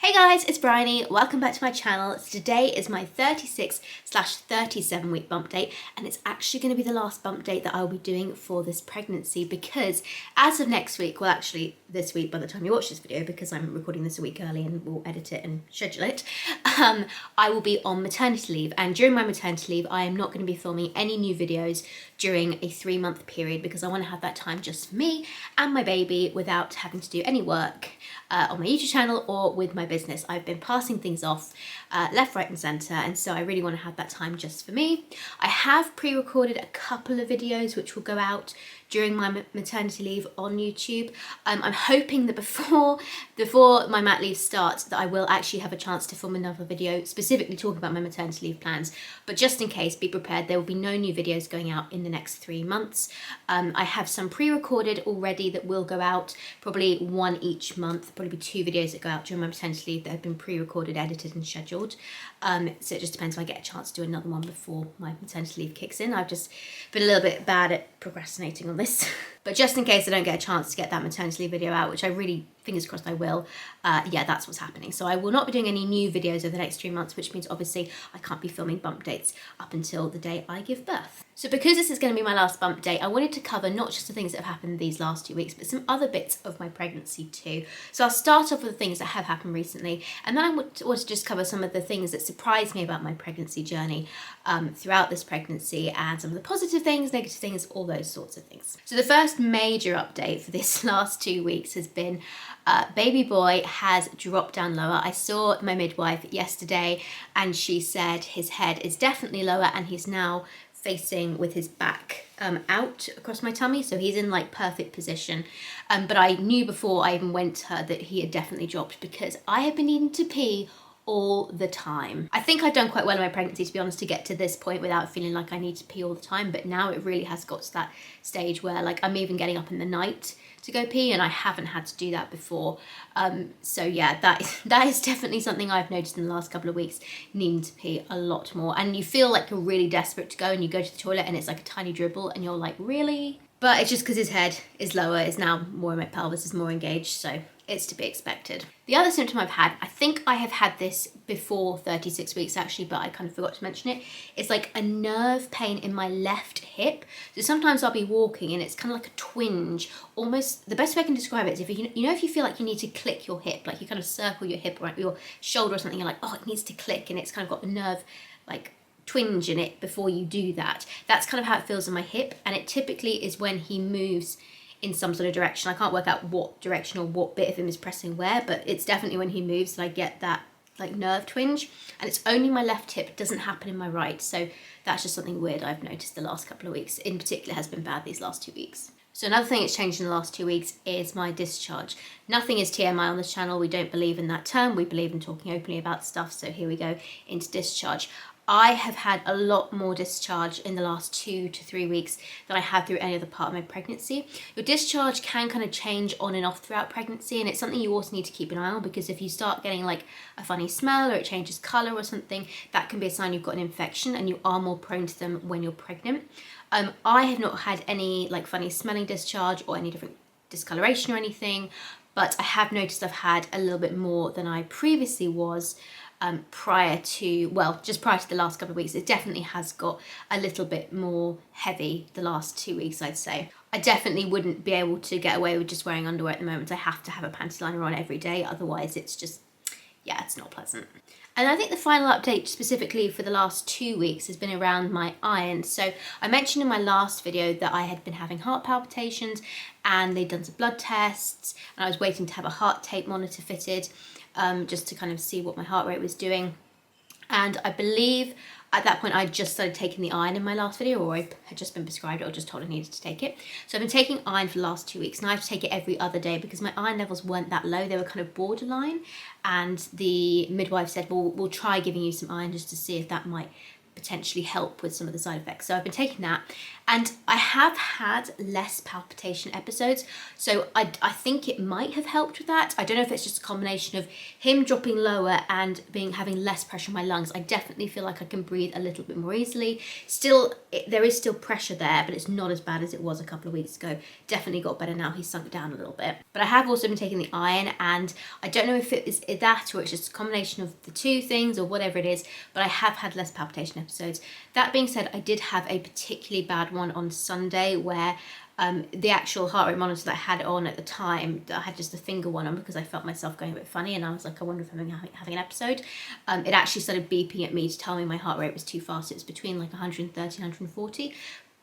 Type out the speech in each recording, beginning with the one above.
Hey guys, it's Bryony. Welcome back to my channel. So today is my 36/37 week bump date, and it's actually going to be the last bump date that I'll be doing for this pregnancy because as of next week, well actually this week by the time you watch this video, because I'm recording this a week early and we'll edit it and schedule it, I will be on maternity leave, and during my maternity leave I am not going to be filming any new videos during a 3-month period because I want to have that time just for me and my baby without having to do any work on my YouTube channel or with my business. I've been passing things off left, right and centre, and so I really want to have that time just for me. I have pre-recorded a couple of videos which will go out during my maternity leave on YouTube. I'm hoping that before my mat leave starts that I will actually have a chance to film another video specifically talking about my maternity leave plans, but just in case, be prepared, there will be no new videos going out in the next 3 months. I have some pre-recorded already that will go out, probably one each month, probably be 2 videos that go out during my maternity leave that have been pre-recorded, edited and scheduled. So it just depends if I get a chance to do another one before my maternity leave kicks in. I've just been a little bit bad at procrastinating on this. But just in case I don't get a chance to get that maternity leave video out, which I really, fingers crossed I will, yeah, that's what's happening. So I will not be doing any new videos over the next 3 months, which means obviously I can't be filming bump dates up until the day I give birth. So because this is going to be my last bump date, I wanted to cover not just the things that have happened these last 2 weeks, but some other bits of my pregnancy too. So I'll start off with the things that have happened recently, and then I want to just cover some of the things that surprised me about my pregnancy journey throughout this pregnancy, and some of the positive things, negative things, all those sorts of things. So the first major update for this last 2 weeks has been baby boy has dropped down lower. I saw my midwife yesterday and she said his head is definitely lower and he's now facing with his back out across my tummy, so he's in like perfect position, but I knew before I even went to her that he had definitely dropped because I have been needing to pee all the time. I think I've done quite well in my pregnancy, to be honest, to get to this point without feeling like I need to pee all the time, but now it really has got to that stage where like I'm even getting up in the night to go pee, and I haven't had to do that before. So yeah, that is definitely something I've noticed in the last couple of weeks, needing to pee a lot more. And you feel like you're really desperate to go, and you go to the toilet and it's like a tiny dribble and you're like, really? But it's just because his head is lower, is now more in my pelvis, is more engaged, so it's to be expected. The other symptom I've had, I think I have had this before 36 weeks actually, but I kind of forgot to mention it. It's like a nerve pain in my left hip. So sometimes I'll be walking and it's kind of like a twinge. Almost, the best way I can describe it is if if you feel like you need to click your hip, like you kind of circle your hip around your shoulder or something, you're like, oh, it needs to click, and it's kind of got a nerve like twinge in it before you do that. That's kind of how it feels in my hip, and it typically is when he moves in some sort of direction. I can't work out what direction or what bit of him is pressing where, but it's definitely when he moves that I get that like nerve twinge, and it's only my left hip, it doesn't happen in my right. So that's just something weird I've noticed the last couple of weeks. In particular has been bad these last 2 weeks. So another thing that's changed in the last 2 weeks is my discharge. Nothing is TMI on this channel. We don't believe in that term. We believe in talking openly about stuff. So here we go into discharge. I have had a lot more discharge in the last 2 to 3 weeks than I have through any other part of my pregnancy. Your discharge can kind of change on and off throughout pregnancy, and it's something you also need to keep an eye on, because if you start getting like a funny smell or it changes colour or something, that can be a sign you've got an infection and you are more prone to them when you're pregnant. I have not had any like funny smelling discharge or any different discoloration or anything, but I have noticed I've had a little bit more than I previously was prior to the last couple of weeks. It definitely has got a little bit more heavy the last 2 weeks, I'd say. I definitely wouldn't be able to get away with just wearing underwear at the moment. I have to have a panty liner on every day, otherwise it's just, yeah, it's not pleasant. And I think the final update specifically for the last 2 weeks has been around my iron. So I mentioned in my last video that I had been having heart palpitations, and they'd done some blood tests, and I was waiting to have a heart tape monitor fitted, just to kind of see what my heart rate was doing. And I believe at that point I just started taking the iron in my last video, or I had just been prescribed it or just told I needed to take it. So I've been taking iron for the last 2 weeks, and I have to take it every other day because my iron levels weren't that low. They were kind of borderline, and the midwife said, well, we'll try giving you some iron just to see if that might potentially help with some of the side effects. So I've been taking that, and I have had less palpitation episodes. So I think it might have helped with that. I don't know if it's just a combination of him dropping lower and having less pressure in my lungs. I definitely feel like I can breathe a little bit more easily. Still, there is still pressure there, but it's not as bad as it was a couple of weeks ago. Definitely got better now. He's sunk down a little bit. But I have also been taking the iron, and I don't know if it is that or it's just a combination of the two things or whatever it is, but I have had less palpitation episodes. That being said, I did have a particularly bad one on Sunday where the actual heart rate monitor that I had on at the time, I had just the finger one on because I felt myself going a bit funny, and I was like, I wonder if I'm having an episode. It actually started beeping at me to tell me my heart rate was too fast. It was between like 130 and 140.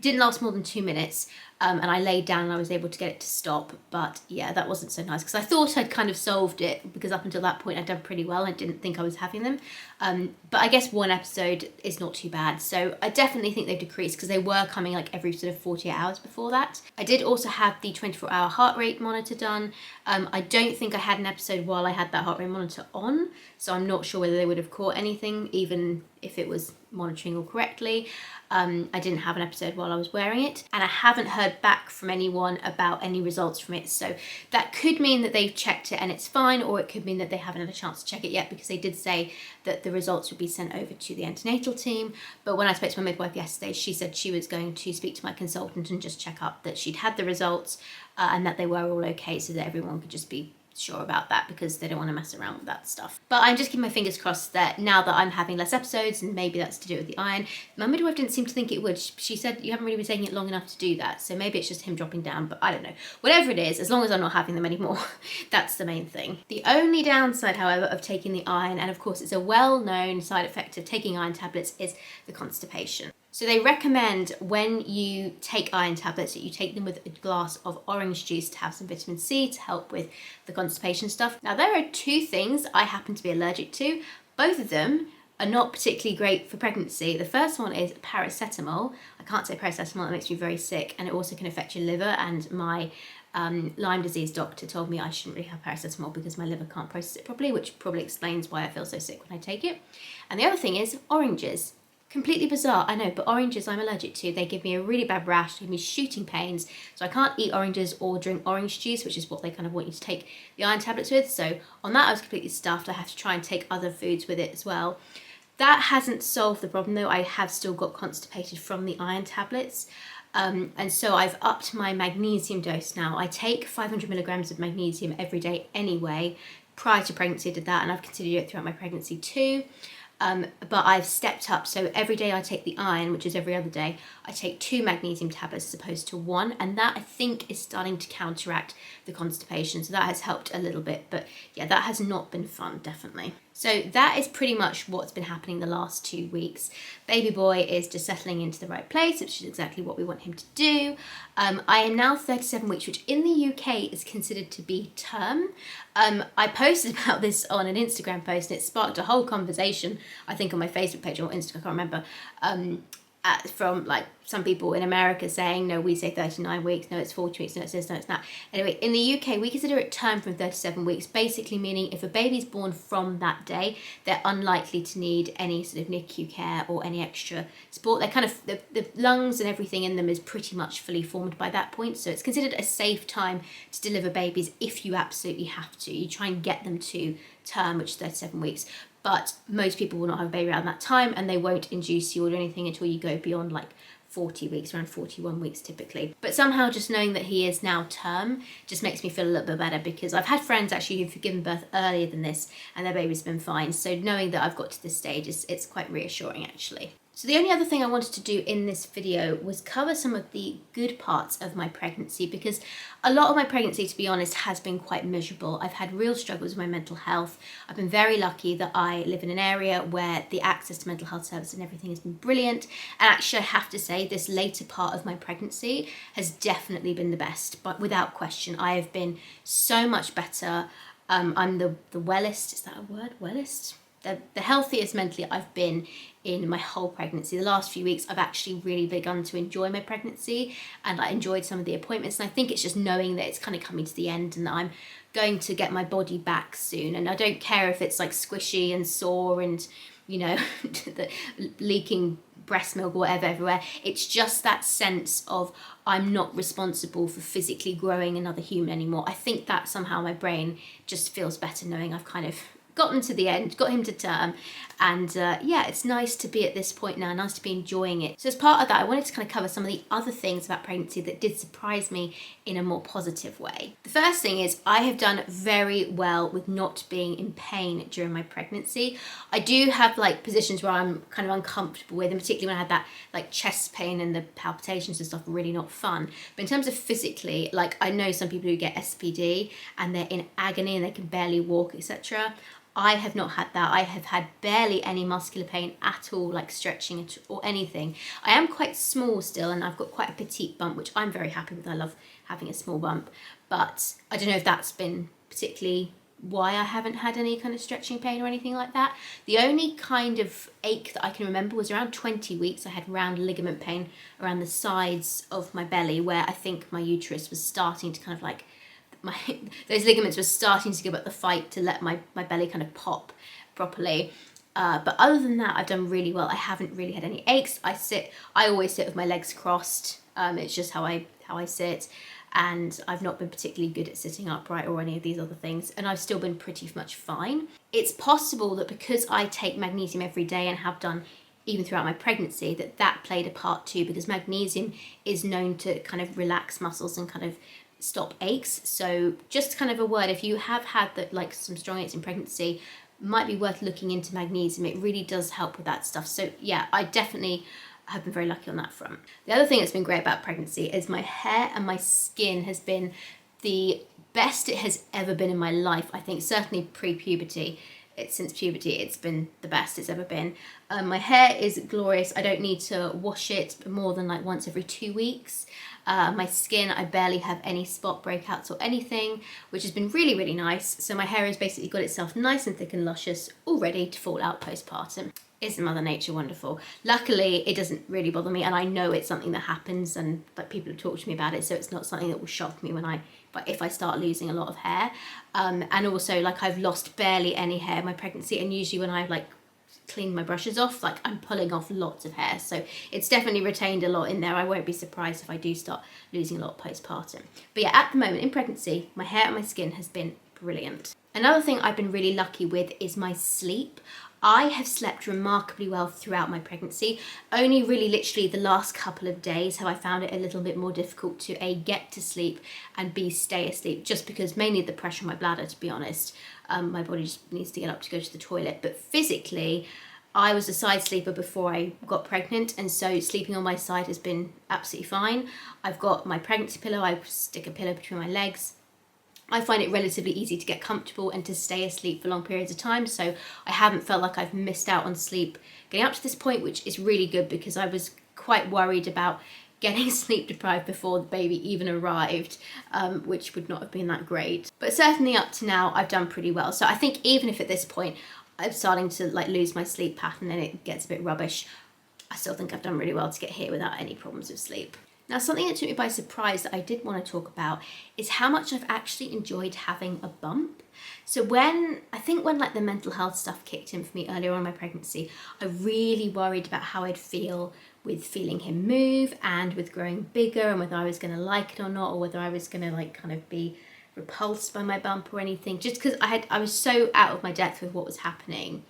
Didn't last more than 2 minutes, and I laid down and I was able to get it to stop. But yeah, that wasn't so nice because I thought I'd kind of solved it, because up until that point I'd done pretty well. I didn't think I was having them, but I guess one episode is not too bad. So I definitely think they've decreased, because they were coming like every sort of 48 hours before that. I did also have the 24-hour heart rate monitor done. I don't think I had an episode while I had that heart rate monitor on, so I'm not sure whether they would have caught anything, even if it was monitoring all correctly. I didn't have an episode while I was wearing it, and I haven't heard back from anyone about any results from it. So that could mean that they've checked it and it's fine, or it could mean that they haven't had a chance to check it yet, because they did say that the results would be sent over to the antenatal team. But when I spoke to my midwife yesterday, she said she was going to speak to my consultant and just check up that she'd had the results and that they were all okay, so that everyone could just be sure about that, because they don't want to mess around with that stuff. But I'm just keeping my fingers crossed that now that I'm having less episodes, and maybe that's to do with the iron. My midwife didn't seem to think it would. She said you haven't really been taking it long enough to do that, so maybe it's just him dropping down, but I don't know. Whatever it is, as long as I'm not having them anymore, that's the main thing. The only downside, however, of taking the iron, and of course it's a well-known side effect of taking iron tablets, is the constipation. So they recommend when you take iron tablets that you take them with a glass of orange juice to have some vitamin C to help with the constipation stuff. Now, there are two things I happen to be allergic to. Both of them are not particularly great for pregnancy. The first one is paracetamol. I can't say paracetamol, it makes me very sick, and it also can affect your liver, and my Lyme disease doctor told me I shouldn't really have paracetamol because my liver can't process it properly, which probably explains why I feel so sick when I take it. And the other thing is oranges. Completely bizarre, I know, but oranges I'm allergic to. They give me a really bad rash, they give me shooting pains, so I can't eat oranges or drink orange juice, which is what they kind of want you to take the iron tablets with. So on that I was completely stuffed. I have to try and take other foods with it as well. That hasn't solved the problem though. I have still got constipated from the iron tablets. And so I've upped my magnesium dose now. I take 500 milligrams of magnesium every day anyway. Prior to pregnancy I did that, and I've continued it throughout my pregnancy too. But I've stepped up, so every day I take the iron, which is every other day, I take 2 magnesium tablets as opposed to 1, and that I think is starting to counteract the constipation, so that has helped a little bit. But yeah, that has not been fun, definitely. So that is pretty much what's been happening the last 2 weeks. Baby boy is just settling into the right place, which is exactly what we want him to do. I am now 37 weeks, which in the UK is considered to be term. I posted about this on an Instagram post, and it sparked a whole conversation, I think on my Facebook page or Instagram, I can't remember, from like some people in America saying, no, we say 39 weeks, no, it's 40 weeks, no, it's this, no, it's that. Anyway, in the UK, we consider it term from 37 weeks, basically meaning if a baby's born from that day, they're unlikely to need any sort of NICU care or any extra support. They're kind of, the lungs and everything in them is pretty much fully formed by that point. So it's considered a safe time to deliver babies if you absolutely have to. You try and get them to term, which is 37 weeks. But most people will not have a baby around that time, and they won't induce you or do anything until you go beyond like 40 weeks, around 41 weeks typically. But somehow just knowing that he is now term just makes me feel a little bit better, because I've had friends actually who've given birth earlier than this and their baby's been fine. So knowing that I've got to this stage, it's quite reassuring actually. So the only other thing I wanted to do in this video was cover some of the good parts of my pregnancy, because a lot of my pregnancy, to be honest, has been quite miserable. I've had real struggles with my mental health. I've been very lucky that I live in an area where the access to mental health service and everything has been brilliant. And actually I have to say this later part of my pregnancy has definitely been the best, but without question. I have been so much better. I'm the wellest, is that a word? Wellest? The healthiest mentally I've been in my whole pregnancy. The last few weeks I've actually really begun to enjoy my pregnancy, and I enjoyed some of the appointments, and I think it's just knowing that it's kind of coming to the end and that I'm going to get my body back soon. And I don't care if it's like squishy and sore and, you know, the leaking breast milk or whatever everywhere. It's just that sense of I'm not responsible for physically growing another human anymore. I think that somehow my brain just feels better knowing I've kind of gotten to the end, got him to term, and yeah, it's nice to be at this point now, nice to be enjoying it. So as part of that, I wanted to kind of cover some of the other things about pregnancy that did surprise me in a more positive way. The first thing is I have done very well with not being in pain during my pregnancy. I do have like positions where I'm kind of uncomfortable with, and particularly when I had that like chest pain and the palpitations and stuff, really not fun. But in terms of physically, like I know some people who get SPD and they're in agony and they can barely walk, etc. I have not had that. I have had barely any muscular pain at all, like stretching or anything. I am quite small still, and I've got quite a petite bump, which I'm very happy with. I love having a small bump, but I don't know if that's been particularly why I haven't had any kind of stretching pain or anything like that. The only kind of ache that I can remember was around 20 weeks. I had round ligament pain around the sides of my belly, where I think my uterus was starting to kind of like, those ligaments were starting to give up the fight to let my belly kind of pop properly. But other than that, I've done really well. I haven't really had any aches. I always sit with my legs crossed. It's just how I sit. And I've not been particularly good at sitting upright or any of these other things. And I've still been pretty much fine. It's possible that because I take magnesium every day and have done even throughout my pregnancy, that played a part too, because magnesium is known to kind of relax muscles and kind of stop aches. So just kind of a word, if you have had that, like some strong aches in pregnancy, might be worth looking into magnesium. It really does help with that stuff. So yeah, I definitely have been very lucky on that front. The other thing that's been great about pregnancy is my hair and my skin has been the best it has ever been in my life. I think certainly pre-puberty. Since puberty, it's been the best it's ever been. My hair is glorious. I don't need to wash it more than like once every 2 weeks. My skin, I barely have any spot breakouts or anything, which has been really, really nice. So my hair has basically got itself nice and thick and luscious, all ready to fall out postpartum. Isn't Mother Nature wonderful? Luckily, it doesn't really bother me, and I know it's something that happens, and like people have talked to me about it, so it's not something that will shock me if I start losing a lot of hair. And also, like, I've lost barely any hair in my pregnancy, and usually when I like clean my brushes off, like I'm pulling off lots of hair, so it's definitely retained a lot in there. I won't be surprised if I do start losing a lot postpartum. But yeah, at the moment in pregnancy, my hair and my skin has been brilliant. Another thing I've been really lucky with is my sleep. I have slept remarkably well throughout my pregnancy. Only really literally the last couple of days have I found it a little bit more difficult to A, get to sleep, and B, stay asleep, just because mainly the pressure on my bladder, to be honest. My body just needs to get up to go to the toilet. But physically, I was a side sleeper before I got pregnant, and so sleeping on my side has been absolutely fine. I've got my pregnancy pillow. I stick a pillow between my legs. I find it relatively easy to get comfortable and to stay asleep for long periods of time, so I haven't felt like I've missed out on sleep getting up to this point, which is really good because I was quite worried about getting sleep deprived before the baby even arrived, which would not have been that great. But certainly up to now, I've done pretty well. So I think even if at this point I'm starting to like lose my sleep pattern and it gets a bit rubbish, I still think I've done really well to get here without any problems with sleep. Now, something that took me by surprise that I did want to talk about is how much I've actually enjoyed having a bump. So when like the mental health stuff kicked in for me earlier on in my pregnancy, I really worried about how I'd feel with feeling him move and with growing bigger, and whether I was going to like it or not, or whether I was going to like kind of be repulsed by my bump or anything, just because I was so out of my depth with what was happening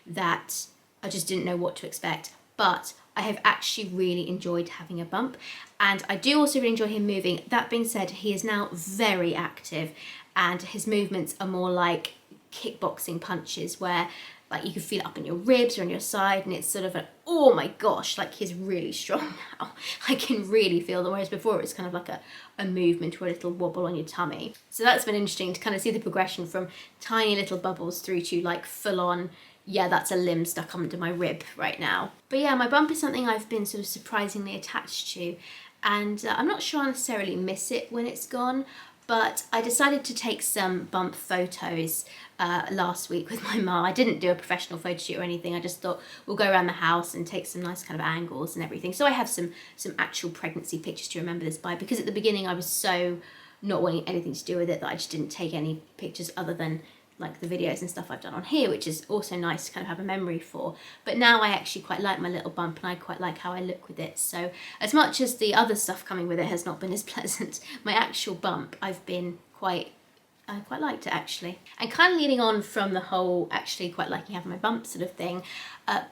that I just didn't know what to expect. But I have actually really enjoyed having a bump, and I do also really enjoy him moving. That being said, he is now very active and his movements are more like kickboxing punches, where like you can feel it up in your ribs or on your side, and it's sort of oh my gosh, like he's really strong now. I can really feel them, whereas before it was kind of like a movement or a little wobble on your tummy. So that's been interesting to kind of see the progression from tiny little bubbles through to like full on, yeah, that's a limb stuck under my rib right now. But yeah, my bump is something I've been sort of surprisingly attached to, and I'm not sure I necessarily miss it when it's gone, but I decided to take some bump photos last week with my mum. I didn't do a professional photo shoot or anything. I just thought we'll go around the house and take some nice kind of angles and everything. So I have some actual pregnancy pictures to remember this by, because at the beginning I was so not wanting anything to do with it that I just didn't take any pictures other than like the videos and stuff I've done on here, which is also nice to kind of have a memory for. But now I actually quite like my little bump, and I quite like how I look with it. So as much as the other stuff coming with it has not been as pleasant, my actual bump, I've been I quite liked it actually. And kind of leading on from the whole actually quite liking having my bump sort of thing,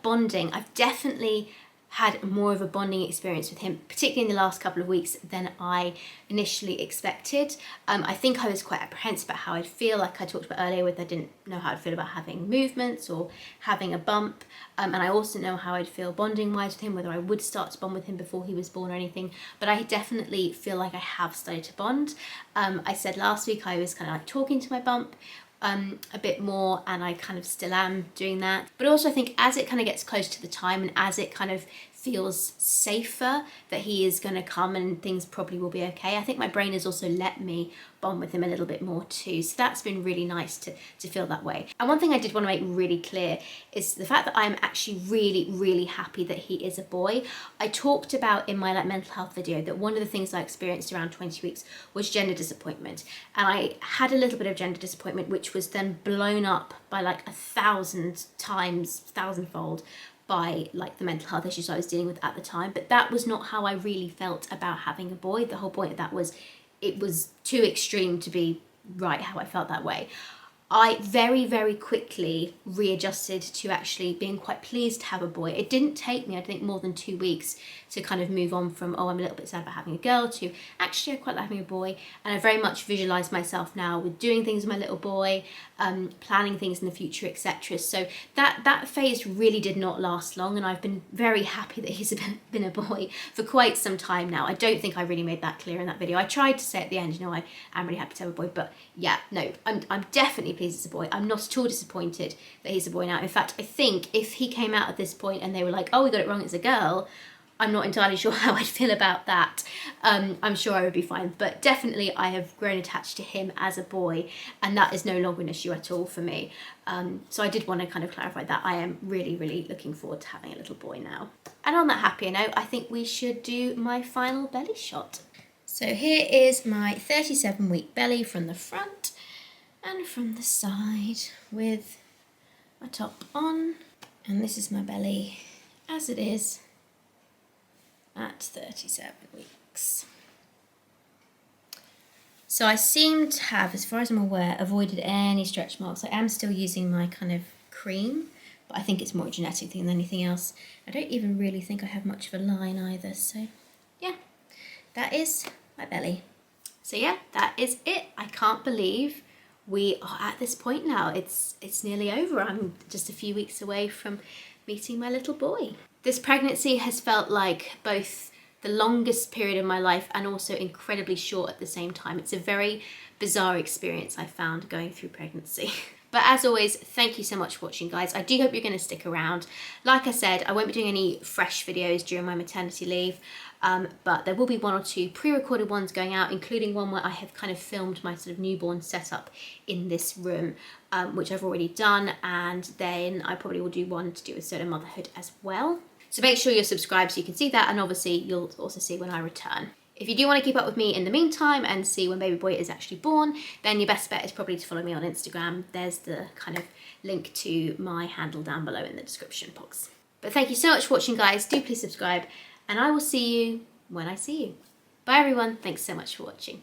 bonding, I've definitely had more of a bonding experience with him, particularly in the last couple of weeks, than I initially expected. I think I was quite apprehensive about how I'd feel, like I talked about earlier, with I didn't know how I'd feel about having movements or having a bump, and I also know how I'd feel bonding wise with him, whether I would start to bond with him before he was born or anything, but I definitely feel like I have started to bond. I said last week I was kind of like talking to my bump a bit more, and I kind of still am doing that. But also I think as it kind of gets close to the time, and as it kind of feels safer that he is going to come and things probably will be okay, I think my brain has also let me bond with him a little bit more too. So that's been really nice to feel that way. And one thing I did want to make really clear is the fact that I'm actually really happy that he is a boy. I talked about in my mental health video that one of the things I experienced around 20 weeks was gender disappointment. And I had a little bit of gender disappointment, which was then blown up by like 1,000 times, 1,000-fold, by like the mental health issues I was dealing with at the time. But that was not how I really felt about having a boy. The whole point of that was it was too extreme to be right how I felt that way. I very quickly readjusted to actually being quite pleased to have a boy. It didn't take me, I think, more than 2 weeks to kind of move on from, oh, I'm a little bit sad about having a girl, to actually I quite like having a boy. And I very much visualise myself now with doing things with my little boy, planning things in the future, etc. So that phase really did not last long, and I've been very happy that he's been a boy for quite some time now. I don't think I really made that clear in that video. I tried to say at the end, you know, I am really happy to have a boy, but yeah, no, I'm definitely pleased it's a boy. I'm not at all disappointed that he's a boy now. In fact, I think if he came out at this point and they were like, oh, we got it wrong, it's a girl, I'm not entirely sure how I'd feel about that. I'm sure I would be fine, but definitely I have grown attached to him as a boy, and that is no longer an issue at all for me. So I did want to kind of clarify that. I am really looking forward to having a little boy now. And on that happier note, I think we should do my final belly shot. So here is my 37-week belly from the front and from the side with my top on, and this is my belly as it is at 37 weeks. So I seem to have, as far as I'm aware, avoided any stretch marks. I am still using my kind of cream, but I think it's more a genetic thing than anything else. I don't even really think I have much of a line either, so yeah, that is my belly. So yeah, that is it. I can't believe we are at this point now. It's nearly over. I'm just a few weeks away from meeting my little boy. This pregnancy has felt like both the longest period of my life and also incredibly short at the same time. It's a very bizarre experience I found going through pregnancy. But as always, thank you so much for watching, guys. I do hope you're going to stick around. Like I said, I won't be doing any fresh videos during my maternity leave, but there will be 1 or 2 pre-recorded ones going out, including one where I have kind of filmed my sort of newborn setup in this room, which I've already done, and then I probably will do one to do with solo motherhood as well. So make sure you're subscribed so you can see that, and obviously you'll also see when I return. If you do want to keep up with me in the meantime and see when baby boy is actually born, then your best bet is probably to follow me on Instagram. There's the kind of link to my handle down below in the description box. But thank you so much for watching, guys. Do please subscribe, and I will see you when I see you. Bye everyone. Thanks so much for watching.